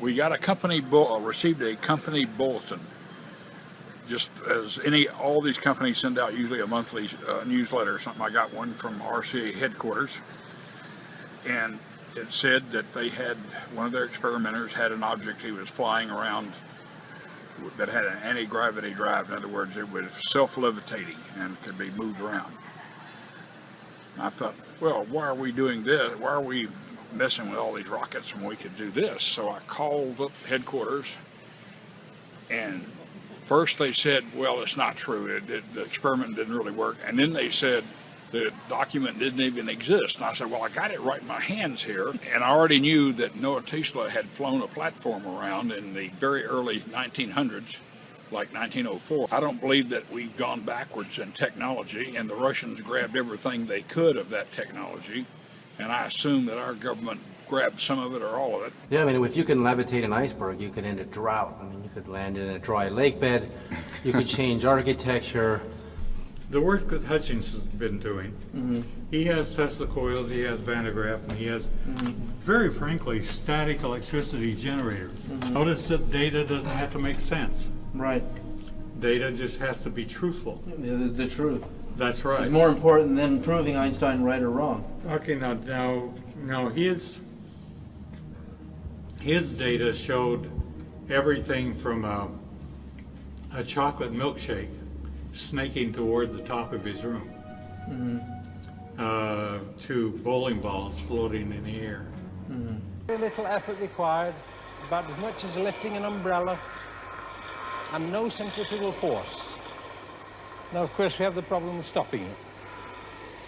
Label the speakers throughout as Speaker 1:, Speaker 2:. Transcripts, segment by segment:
Speaker 1: we got received a company bulletin, just as all these companies send out usually a monthly newsletter or something. I got one from RCA headquarters, and it said that they had, one of their experimenters had an object he was flying around that had an anti-gravity drive. In other words, it was self-levitating and could be moved around. And I thought, well, why are we doing this? Why are we messing with all these rockets when we could do this? So I called up headquarters, and first they said, well, it's not true. The experiment didn't really work. And then they said the document didn't even exist. And I said, well, I got it right in my hands here. And I already knew that Nikola Tesla had flown a platform around in the very early 1900s, like 1904. I don't believe that we've gone backwards in technology, and the Russians grabbed everything they could of that technology. And I assume that our government grabbed some of it or all of it.
Speaker 2: Yeah, I mean, if you can levitate an iceberg, you could end a drought. I mean, you could land in a dry lake bed. You could change architecture.
Speaker 3: The work that Hutchins has been doing, he has Tesla coils, he has Van de Graaff, and he has, very frankly, static electricity generators. Notice that data doesn't have to make sense.
Speaker 4: Right.
Speaker 3: Data just has to be truthful.
Speaker 4: The truth.
Speaker 3: That's right.
Speaker 4: It's more important than proving Einstein right or wrong.
Speaker 3: Okay, now his data showed everything from a chocolate milkshake snaking toward the top of his room to bowling balls floating in the air.
Speaker 5: Very little effort required, about as much as lifting an umbrella, and no centrifugal force. Now, of course, we have the problem of stopping it.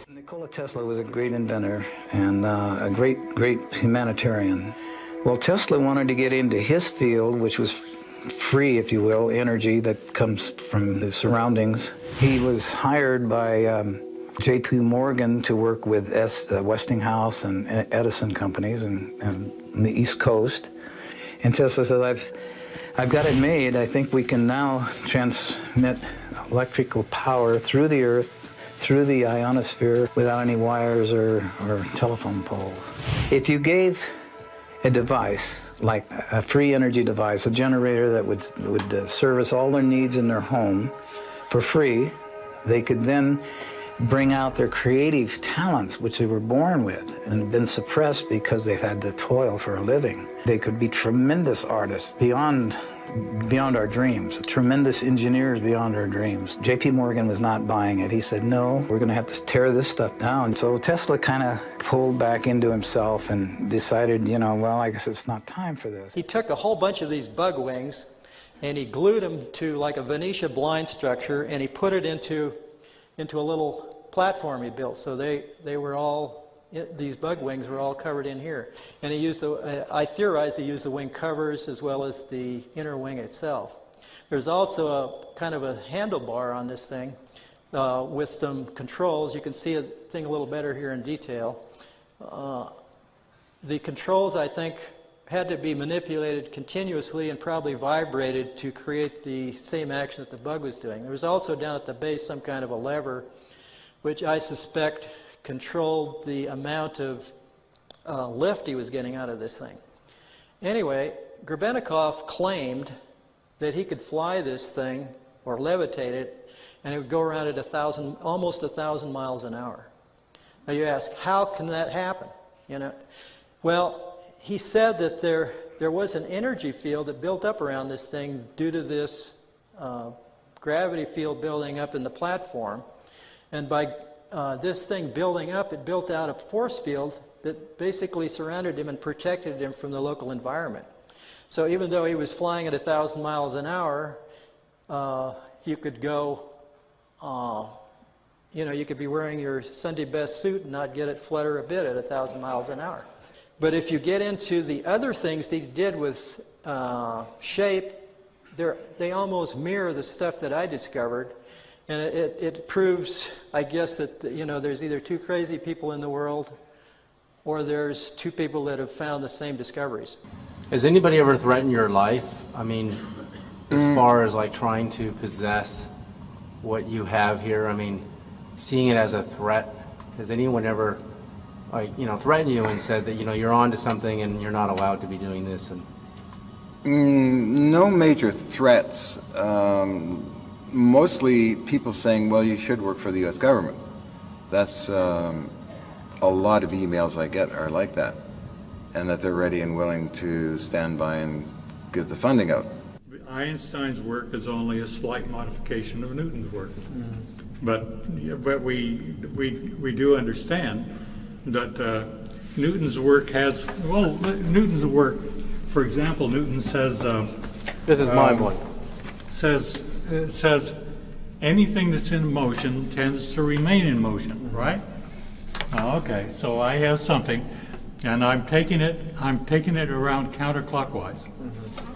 Speaker 6: Nikola Tesla was a great inventor and a great humanitarian. Well, Tesla wanted to get into his field, which was free, if you will, energy that comes from the surroundings. He was hired by J.P. Morgan to work with Westinghouse and Edison companies and the East Coast. And Tesla said, I've got it made. I think we can now transmit electrical power through the Earth, through the ionosphere, without any wires or telephone poles. If you gave a device, like a free energy device, a generator that would service all their needs in their home for free, they could then bring out their creative talents, which they were born with and have been suppressed because they've had to toil for a living. They could be tremendous artists beyond our dreams, tremendous engineers beyond our dreams. J.P. Morgan was not buying it. He said, no, we're going to have to tear this stuff down. So Tesla kind of pulled back into himself and decided, well, I guess it's not time for this.
Speaker 7: He took a whole bunch of these bug wings and he glued them to like a Venetia blind structure, and he put it into a little platform he built. So they were all, these bug wings were all covered in here. And he used I theorize he used the wing covers as well as the inner wing itself. There's also a kind of a handlebar on this thing with some controls. You can see the thing a little better here in detail. The controls, I think, had to be manipulated continuously and probably vibrated to create the same action that the bug was doing. There was also down at the base some kind of a lever, which I suspect controlled the amount of lift he was getting out of this thing. Anyway, Grebenikov claimed that he could fly this thing or levitate it, and it would go around at almost 1,000 miles an hour. Now you ask, how can that happen? Well, he said that there was an energy field that built up around this thing due to this gravity field building up in the platform, and by this thing building up, it built out a force field that basically surrounded him and protected him from the local environment. So even though he was flying at 1,000 miles an hour, you could go, you could be wearing your Sunday best suit and not get it flutter a bit at 1,000 miles an hour. But if you get into the other things that he did with shape, they almost mirror the stuff that I discovered. And it proves, I guess, that there's either two crazy people in the world or there's two people that have found the same discoveries.
Speaker 2: Has anybody ever threatened your life? I mean, as far as like trying to possess what you have here, I mean, seeing it as a threat, has anyone ever threatened you and said that, you're on to something and you're not allowed to be doing this? And
Speaker 8: No major threats. Mostly people saying, well, you should work for the U.S. government. That's a lot of emails I get are like that, and that they're ready and willing to stand by and give the funding out.
Speaker 3: Einstein's work is only a slight modification of Newton's work. But we do understand that Newton's work has, well, Newton's work, for example, Newton says,
Speaker 2: This is my one.
Speaker 3: says anything that's in motion tends to remain in motion, right? Okay, so I have something, and I'm taking it around counterclockwise.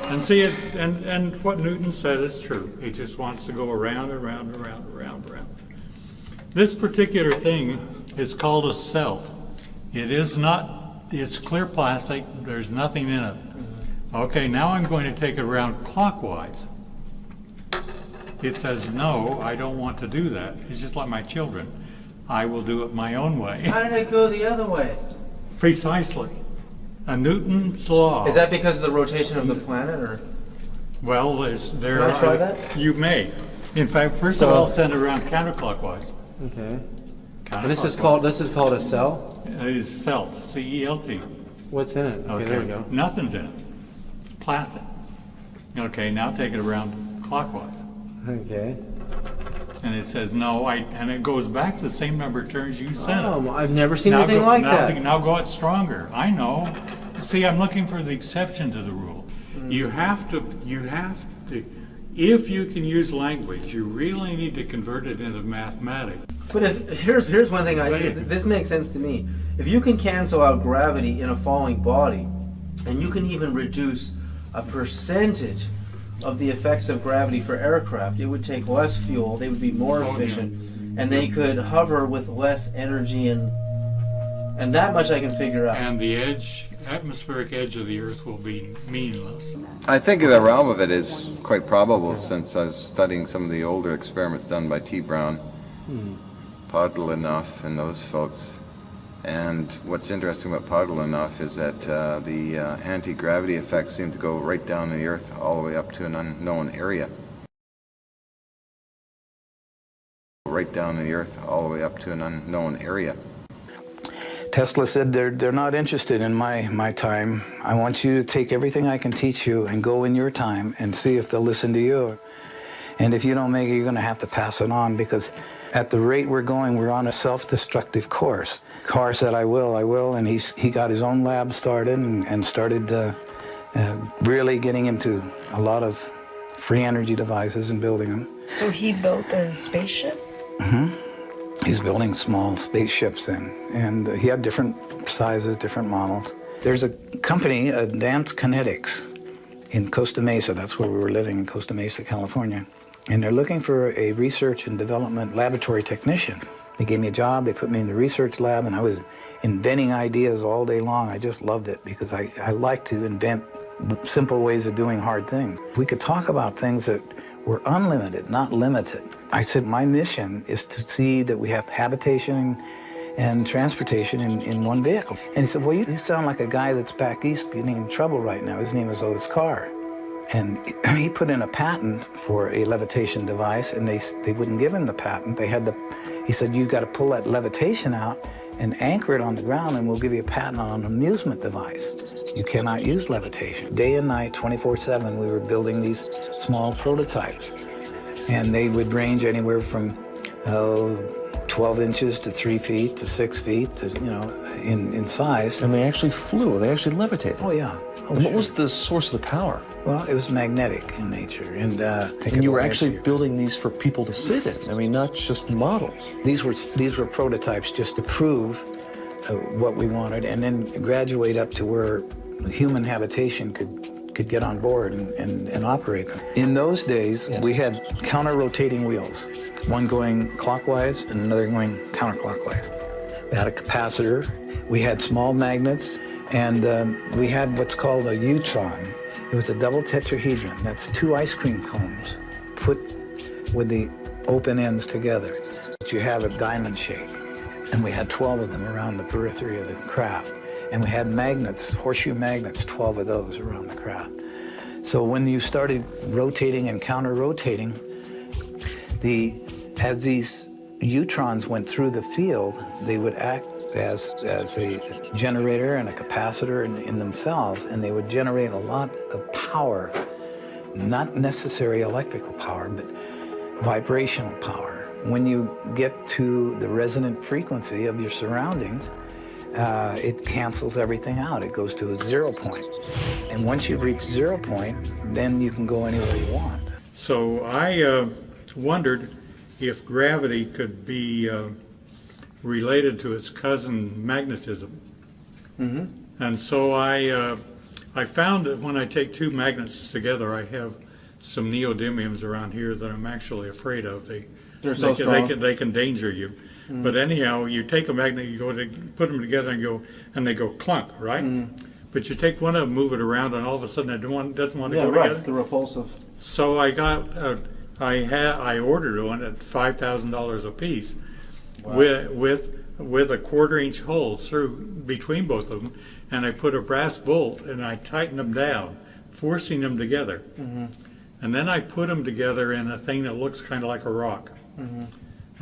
Speaker 3: And see it, and what Newton said is true. He just wants to go around and around and around and around and around. This particular thing is called a cell. It is not, it's clear plastic, there's nothing in it. Okay, now I'm going to take it around clockwise. It says, no, I don't want to do that. It's just like my children. I will do it my own way.
Speaker 4: How did it go the other way?
Speaker 3: Precisely. A Newton's law.
Speaker 4: Is that because of the rotation of the planet, or?
Speaker 3: Well, there
Speaker 4: Can I try that?
Speaker 3: You may. In fact, first of all, send it around counterclockwise.
Speaker 2: Okay. And this is called a cell?
Speaker 3: It's CELT, C-E-L-T.
Speaker 2: What's in it? Okay, there we go.
Speaker 3: Nothing's in it. Plastic. Okay, now take it around clockwise.
Speaker 2: Okay.
Speaker 3: And it says no, and it goes back to the same number of turns you sent it.
Speaker 2: Oh, I've never seen anything like that.
Speaker 3: Now go out stronger. I know. See, I'm looking for the exception to the rule. You have to, if you can use language, you really need to convert it into mathematics.
Speaker 4: But here's one thing. This makes sense to me. If you can cancel out gravity in a falling body, and you can even reduce a percentage of the effects of gravity for aircraft, it would take less fuel, they would be more efficient, and they could hover with less energy, and that much I can figure out.
Speaker 3: And the atmospheric edge of the Earth will be meaningless.
Speaker 8: I think the realm of it is quite probable, since I was studying some of the older experiments done by T. Brown, Podleinoff, and those folks. And what's interesting about Podleinoff is that the anti-gravity effects seem to go right down the Earth all the way up to an unknown area. Right down the Earth all the way up to an unknown area.
Speaker 6: Tesla said, they're not interested in my time. I want you to take everything I can teach you and go in your time and see if they'll listen to you. And if you don't make it, you're going to have to pass it on, because at the rate we're going, we're on a self-destructive course. Carr said, I will, and he got his own lab started and started really getting into a lot of free energy devices and building them.
Speaker 9: So he built a spaceship?
Speaker 6: Mm-hmm. He's building small spaceships then, and he had different sizes, different models. There's a company, Advanced Kinetics, in Costa Mesa. That's where we were living, in Costa Mesa, California. And they're looking for a research and development laboratory technician. They gave me a job, they put me in the research lab, and I was inventing ideas all day long. I just loved it, because I like to invent simple ways of doing hard things. We could talk about things that were unlimited, not limited. I said, my mission is to see that we have habitation and transportation in one vehicle. And he said, well, you sound like a guy that's back east getting in trouble right now. His name is Otis Carr. And he put in a patent for a levitation device, and they wouldn't give him the patent. He said, you've got to pull that levitation out and anchor it on the ground, and we'll give you a patent on an amusement device. You cannot use levitation. Day and night, 24/7, we were building these small prototypes. And they would range anywhere from 12 inches to 3 feet to 6 feet, to, in size.
Speaker 10: And they actually flew, they actually levitated.
Speaker 6: Oh, yeah.
Speaker 10: And what was the source of the power?
Speaker 6: Well, it was magnetic in nature. And
Speaker 10: you were actually building these for people to sit in. I mean, not just models.
Speaker 6: These were prototypes just to prove what we wanted, and then graduate up to where human habitation could get on board and operate them. In those days, we had counter-rotating wheels, one going clockwise and another going counterclockwise. We had a capacitor, we had small magnets, and we had what's called a Utron. It was a double tetrahedron. That's 2 ice cream cones put with the open ends together. But you have a diamond shape. And we had 12 of them around the periphery of the craft. And we had magnets, horseshoe magnets, 12 of those around the craft. So when you started rotating and counter-rotating, as these neutrons went through the field, they would act as a generator and a capacitor in themselves, and they would generate a lot of power, not necessarily electrical power, but vibrational power. When you get to the resonant frequency of your surroundings, it cancels everything out. It goes to a 0 point. And once you've reached 0 point, then you can go anywhere you want.
Speaker 3: So I wondered if gravity could be related to its cousin magnetism. Mm-hmm. And so I found that when I take two magnets together, I have some neodymiums around here that I'm actually afraid of.
Speaker 4: They're so strong.
Speaker 3: They can danger you. Mm. But anyhow, you take a magnet, you go to put them together and they go clunk, right? Mm. But you take one of them, move it around, and all of a sudden it doesn't want to go together.
Speaker 4: The repulsive.
Speaker 3: So I got I ordered one at $5,000 a piece, wow, with a 1/4-inch hole through between both of them, and I put a brass bolt and I tightened them down, forcing them together. Mm-hmm. And then I put them together in a thing that looks kind of like a rock. Mm-hmm.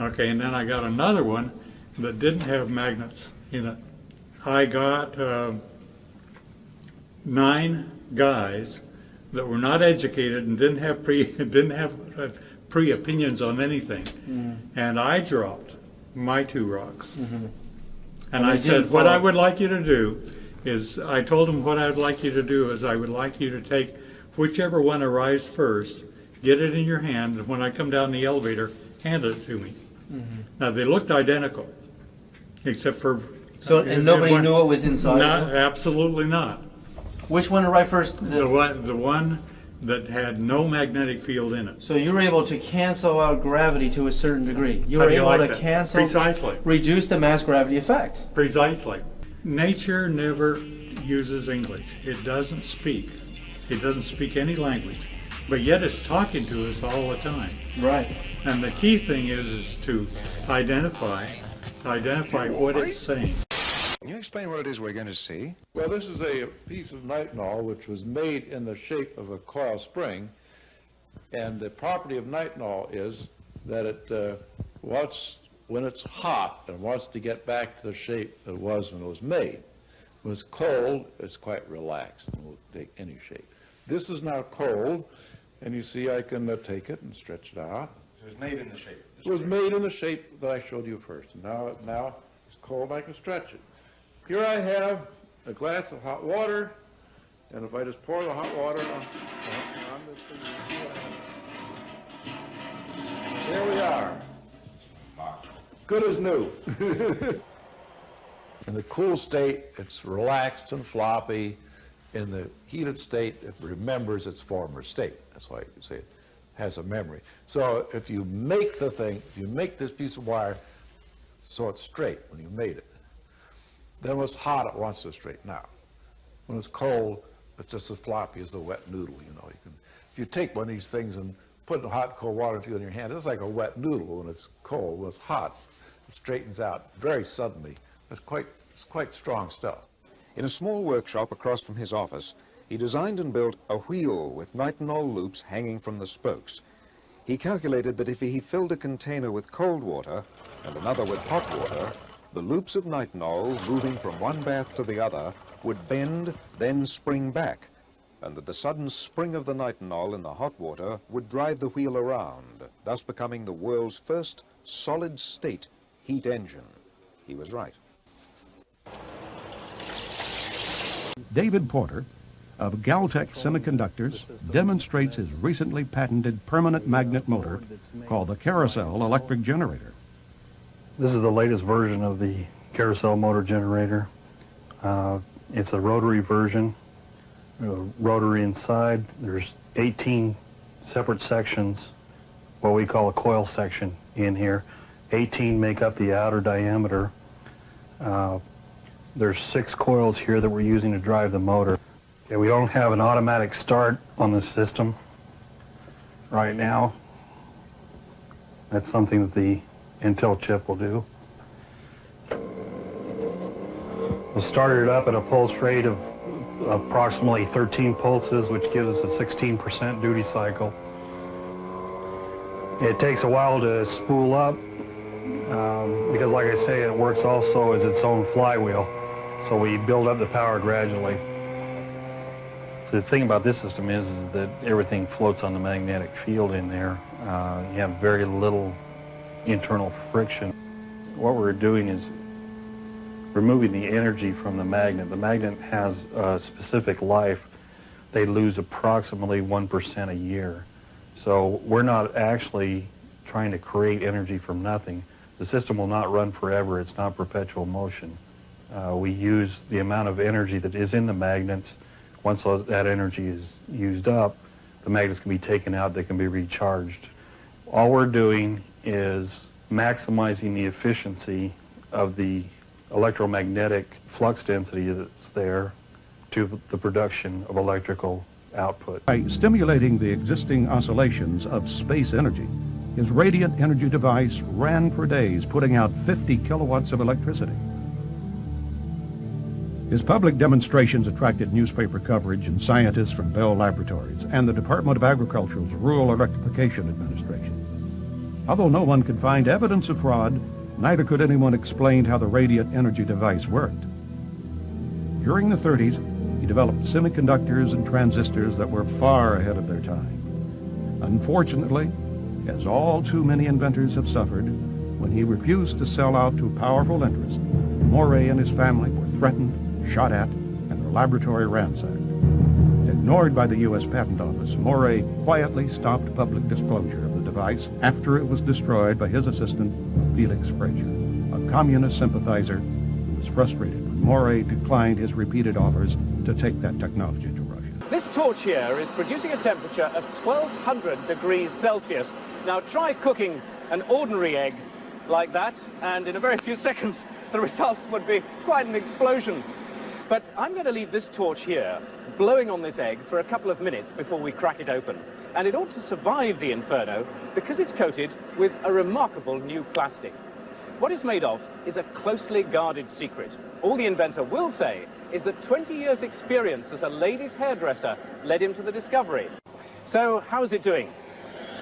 Speaker 3: Okay, and then I got another one that didn't have magnets in it. I got 9 guys that were not educated and didn't have pre opinions on anything, and I dropped my 2 rocks. Mm-hmm. And I said, what I would like you to do is, I told them what I would like you to do is I would like you to take whichever one arrives first, get it in your hand, and when I come down the elevator, hand it to me. Mm-hmm. Now they looked identical, except for
Speaker 4: and nobody knew what was inside.
Speaker 3: Not, absolutely not.
Speaker 4: Which one arrived first?
Speaker 3: The one that had no magnetic field in it.
Speaker 4: So you were able to cancel out gravity to a certain degree. You were able to cancel,
Speaker 3: precisely,
Speaker 4: reduce the mass gravity effect.
Speaker 3: Precisely. Nature never uses English. It doesn't speak. It doesn't speak any language, but yet it's talking to us all the time.
Speaker 4: Right.
Speaker 3: And the key thing is to identify what it's saying.
Speaker 11: Can you explain what it is we're going to see?
Speaker 12: Well, this is a piece of nitinol which was made in the shape of a coil spring, and the property of nitinol is that it when it's hot and wants to get back to the shape it was when it was made. When it's cold, it's quite relaxed and will take any shape. This is now cold, and you see I can take it and stretch it out.
Speaker 11: It was made in the shape.
Speaker 12: It was made in the shape that I showed you first. And now it's cold, I can stretch it. Here I have a glass of hot water, and if I just pour the hot water on this thing, there we are. Good as new. In the cool state, it's relaxed and floppy. In the heated state, it remembers its former state. That's why you say it has a memory. So if you make the thing, if you make this piece of wire so it's straight when you made it, then when it's hot, it wants to straighten out. When it's cold, it's just as floppy as a wet noodle. You know, if you take one of these things and put hot, cold water in your hand, it's like a wet noodle when it's cold. When it's hot, it straightens out very suddenly. It's quite strong stuff.
Speaker 11: In a small workshop across from his office, he designed and built a wheel with nitinol loops hanging from the spokes. He calculated that if he filled a container with cold water and another with hot water, the loops of nitinol, moving from one bath to the other, would bend, then spring back, and that the sudden spring of the nitinol in the hot water would drive the wheel around, thus becoming the world's first solid-state heat engine. He was right.
Speaker 13: David Porter of Galtech Semiconductors demonstrates his recently patented permanent magnet motor called the carousel electric generator.
Speaker 14: This is the latest version of the carousel motor generator. It's a rotary version, rotary inside. There's 18 separate sections, what we call a coil section in here. 18 make up the outer diameter. There's 6 coils here that we're using to drive the motor. Okay, we don't have an automatic start on the system right now. That's something that the Intel chip will do. We'll start it up at a pulse rate of approximately 13 pulses, which gives us a 16% duty cycle. It takes a while to spool up because, like I say, it works also as its own flywheel. So we build up the power gradually. The thing about this system is that everything floats on the magnetic field in there. You have very little internal friction. What we're doing is removing the energy from the magnet. The magnet has a specific life. They lose approximately 1% a year. So we're not actually trying to create energy from nothing. The system will not run forever. It's not perpetual motion. We use the amount of energy that is in the magnets. Once that energy is used up, the magnets can be taken out, they can be recharged. All we're doing is maximizing the efficiency of the electromagnetic flux density that's there to the production of electrical output.
Speaker 13: By stimulating the existing oscillations of space energy, his radiant energy device ran for days, putting out 50 kilowatts of electricity. His public demonstrations attracted newspaper coverage and scientists from Bell Laboratories and the Department of Agriculture's Rural Electrification Administration. Although no one could find evidence of fraud, neither could anyone explain how the radiant energy device worked. During the 30s, he developed semiconductors and transistors that were far ahead of their time. Unfortunately, as all too many inventors have suffered, when he refused to sell out to powerful interests, Moray and his family were threatened, shot at, and their laboratory ransacked. Ignored by the U.S. Patent Office, Moray quietly stopped public disclosure of the device after it was destroyed by his assistant, Felix Frazier, a communist sympathizer who was frustrated when Moray declined his repeated offers to take that technology to Russia.
Speaker 15: This torch here is producing a temperature of 1200 degrees Celsius. Now try cooking an ordinary egg like that, and in a very few seconds the results would be quite an explosion. But I'm going to leave this torch here, blowing on this egg for a couple of minutes before we crack it open. And it ought to survive the inferno because it's coated with a remarkable new plastic. What it's made of is a closely guarded secret. All the inventor will say is that 20 years' experience as a ladies' hairdresser led him to the discovery. So how is it doing?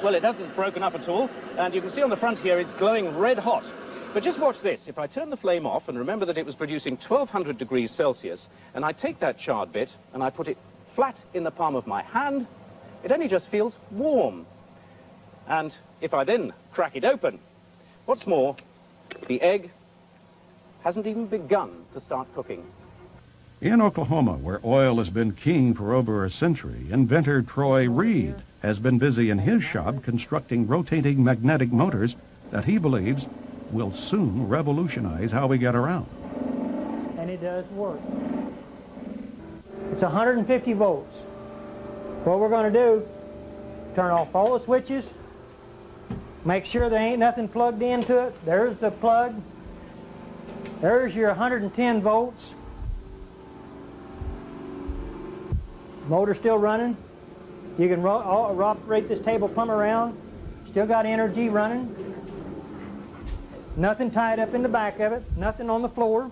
Speaker 15: Well, it hasn't broken up at all, and you can see on the front here it's glowing red hot. But just watch this. If I turn the flame off and remember that it was producing 1200 degrees Celsius, and I take that charred bit and I put it flat in the palm of my hand, it only just feels warm. And if I then crack it open, what's more, the egg hasn't even begun to start cooking.
Speaker 13: In Oklahoma, where oil has been king for over a century, inventor Troy Reed has been busy in his shop constructing rotating magnetic motors that he believes will soon revolutionize how we get around.
Speaker 16: And it does work. It's 150 volts. What we're going to do, turn off all the switches, make sure there ain't nothing plugged into it. There's the plug. There's your 110 volts. Motor still running. You can operate this table plumb around. Still got energy running. Nothing tied up in the back of it. Nothing on the floor.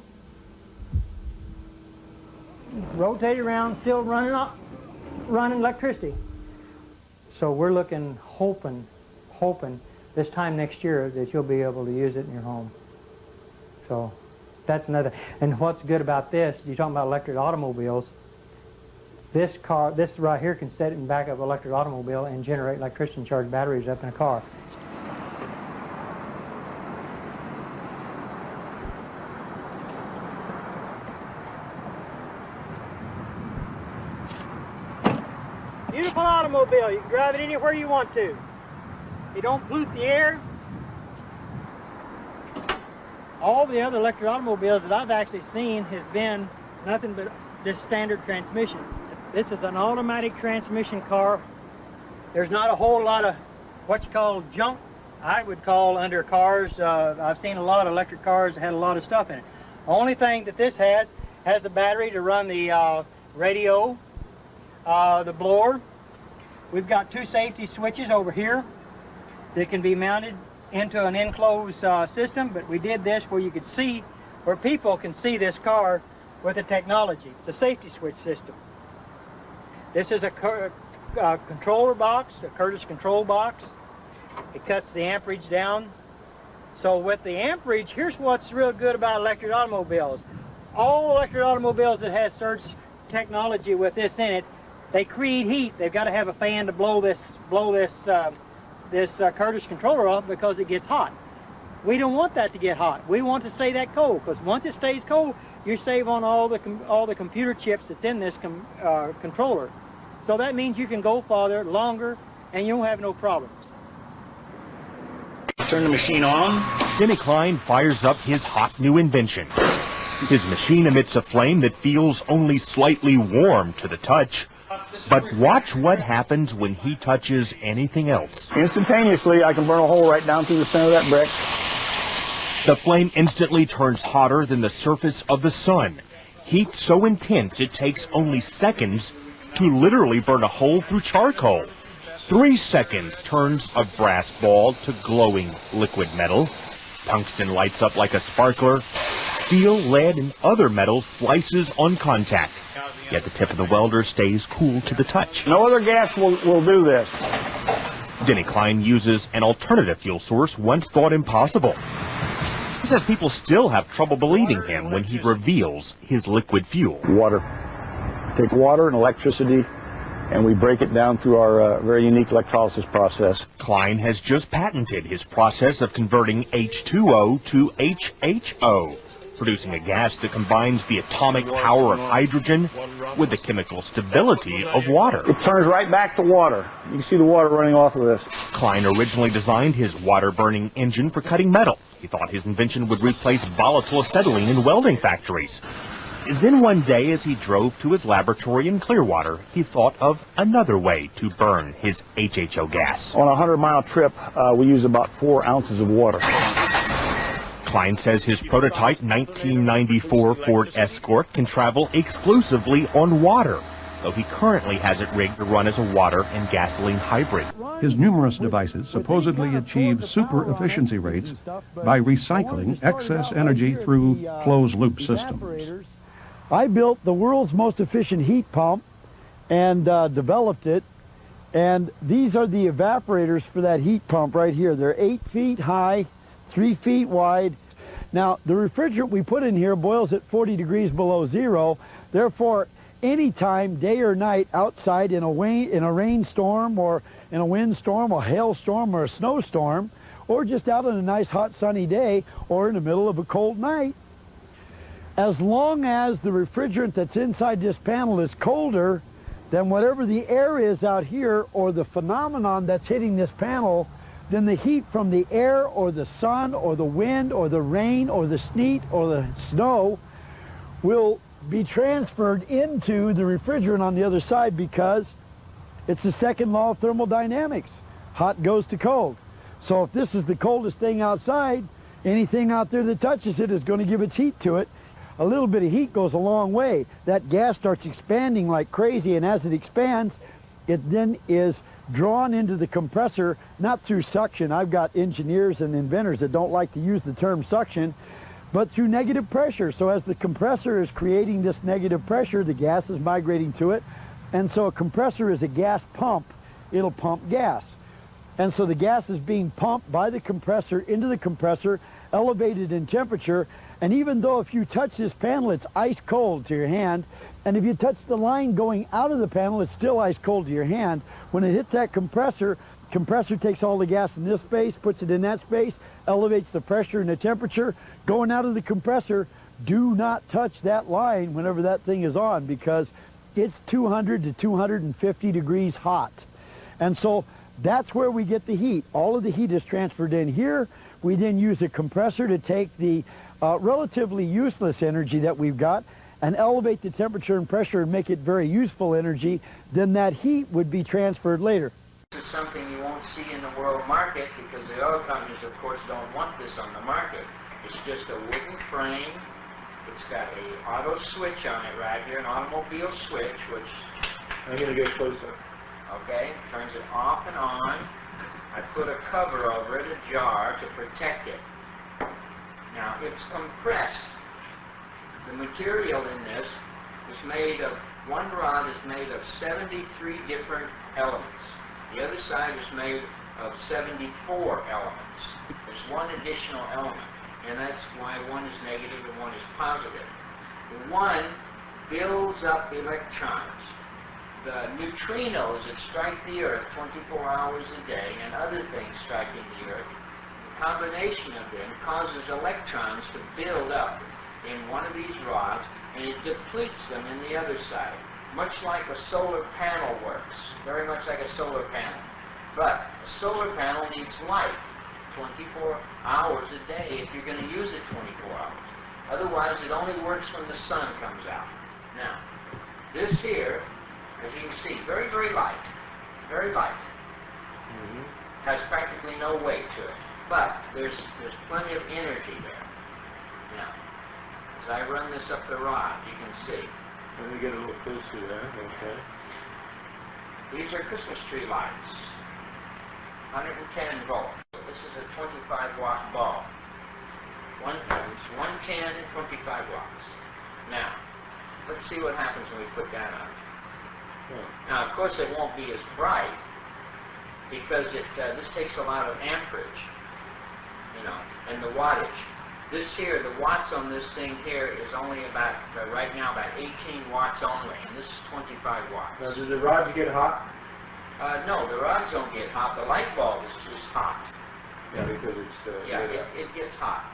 Speaker 16: Rotate around, still running electricity. So we're looking, hoping this time next year that you'll be able to use it in your home. So that's another. And what's good about this, you're talking about electric automobiles. This right here can set it in the back of an electric automobile and generate electricity and charge batteries up in a car. Beautiful automobile. You can drive it anywhere you want to. You don't pollute the air. All the other electric automobiles that I've actually seen has been nothing but this standard transmission. This is an automatic transmission car. There's not a whole lot of what you call junk, I would call, under cars. I've seen a lot of electric cars that had a lot of stuff in it. The only thing that this has a battery to run the radio, the blower. We've got two safety switches over here that can be mounted into an enclosed system, but we did this where you could see, where people can see this car with the technology. It's a safety switch system. This is a controller box, a Curtis control box. It cuts the amperage down. So with the amperage, here's what's real good about electric automobiles. All electric automobiles that has surge technology with this in it, they create heat. They've got to have a fan to blow this Curtis controller off because it gets hot. We don't want that to get hot. We want to stay that cold, because once it stays cold, you save on all the computer chips that's in this controller. So that means you can go farther, longer, and you don't have no problems.
Speaker 17: Turn the machine on. Denny Klein fires up his hot new invention. His machine emits a flame that feels only slightly warm to the touch. But watch what happens when he touches anything else.
Speaker 18: Instantaneously, I can burn a hole right down through the center of that brick.
Speaker 17: The flame instantly turns hotter than the surface of the sun. Heat so intense it takes only seconds to literally burn a hole through charcoal. 3 seconds turns a brass ball to glowing liquid metal. Tungsten lights up like a sparkler. Steel, lead, and other metals slices on contact. Yet the tip of the welder stays cool to the touch.
Speaker 18: No other gas will do this.
Speaker 17: Denny Klein uses an alternative fuel source once thought impossible. He says people still have trouble believing him when he reveals his liquid fuel.
Speaker 18: Water. Take water and electricity, and we break it down through our very unique electrolysis process.
Speaker 17: Klein has just patented his process of converting H2O to HHO, producing a gas that combines the atomic power of hydrogen with the chemical stability of water.
Speaker 18: It turns right back to water. You can see the water running off of this.
Speaker 17: Klein originally designed his water-burning engine for cutting metal. He thought his invention would replace volatile acetylene in welding factories. Then one day, as he drove to his laboratory in Clearwater, he thought of another way to burn his HHO gas.
Speaker 18: On a 100-mile trip, we use about 4 ounces of water.
Speaker 17: Klein says his prototype 1994 Ford Escort can travel exclusively on water, though he currently has it rigged to run as a water and gasoline hybrid.
Speaker 13: His numerous devices supposedly achieve super efficiency rates by recycling excess energy through closed-loop systems.
Speaker 19: I built the world's most efficient heat pump and developed it, and these are the evaporators for that heat pump right here. They're 8 feet high, 3 feet wide. Now, the refrigerant we put in here boils at 40 degrees below zero. Therefore, anytime, day or night, outside in a rainstorm or in a windstorm or hailstorm or a snowstorm, or just out on a nice hot sunny day or in the middle of a cold night, as long as the refrigerant that's inside this panel is colder than whatever the air is out here or the phenomenon that's hitting this panel, then the heat from the air or the sun or the wind or the rain or the sleet or the snow will be transferred into the refrigerant on the other side, because it's the second law of thermodynamics. Hot goes to cold. So if this is the coldest thing outside, anything out there that touches it is going to give its heat to it. A little bit of heat goes a long way. That gas starts expanding like crazy, and as it expands, it then is drawn into the compressor, not through suction. I've got engineers and inventors that don't like to use the term suction, but through negative pressure. So as the compressor is creating this negative pressure, the gas is migrating to it. And so a compressor is a gas pump. It'll pump gas. And so the gas is being pumped by the compressor into the compressor, elevated in temperature. And even though if you touch this panel, it's ice cold to your hand, and if you touch the line going out of the panel, it's still ice cold to your hand. When it hits that compressor, compressor takes all the gas in this space, puts it in that space, elevates the pressure and the temperature. Going out of the compressor, do not touch that line whenever that thing is on, because it's 200 to 250 degrees hot. And so that's where we get the heat. All of the heat is transferred in here. We then use a compressor to take the relatively useless energy that we've got and elevate the temperature and pressure and make it very useful energy. Then that heat would be transferred later.
Speaker 20: This is something you won't see in the world market, because the oil companies, of course, don't want this on the market. It's just a wooden frame. It's got a auto switch on it right here, an automobile switch, which...
Speaker 18: I'm going to get closer.
Speaker 20: Okay, turns it off and on. I put a cover over it, a jar, to protect it. Now, it's compressed. The material in this is made of one rod is made of 73 different elements. The other side is made of 74 elements. There's one additional element, and that's why one is negative and one is positive. The one builds up electrons. The neutrinos that strike the Earth 24 hours a day and other things striking the Earth, the combination of them causes electrons to build up in one of these rods, and it depletes them in the other side, much like a solar panel works, very much like a solar panel. But a solar panel needs light 24 hours a day if you're going to use it 24 hours. Otherwise, it only works when the sun comes out. Now, this here, as you can see, very, very light, has practically no weight to it. But there's plenty of energy there. Now, as I run this up the rod, you can see.
Speaker 10: Let me get a little closer there, okay.
Speaker 20: These are Christmas tree lights, 110 volts. So this is a 25 watt bulb. 110 and 25 watts. Now, let's see what happens when we put that on. Now, of course, it won't be as bright because this takes a lot of amperage, and the wattage. This here, the watts on this thing here is only about, right now, about 18 watts only, and this is 25 watts.
Speaker 10: Now, do the rods get hot?
Speaker 20: No, the rods don't get hot. The light bulb is just hot.
Speaker 10: Yeah, because it's...
Speaker 20: it gets hot.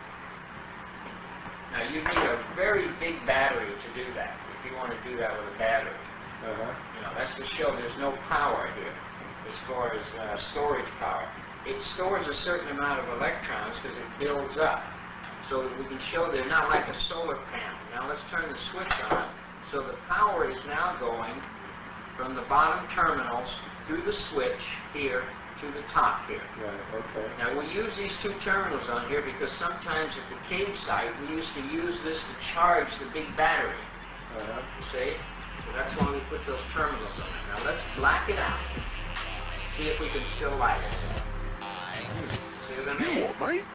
Speaker 20: Now, you need a very big battery to do that, if you want to do that with a battery. That's to show there's no power here as far as storage power. It stores a certain amount of electrons because it builds up. So that we can show they're not like a solar panel. Now let's turn the switch on. So the power is now going from the bottom terminals through the switch here to the top here.
Speaker 10: Right, okay.
Speaker 20: Now we use these two terminals on here because sometimes at the cave site we used to use this to charge the big battery. You see? So that's why we put those terminals on it. Now let's black it out. See if we can still light it. See what I mean?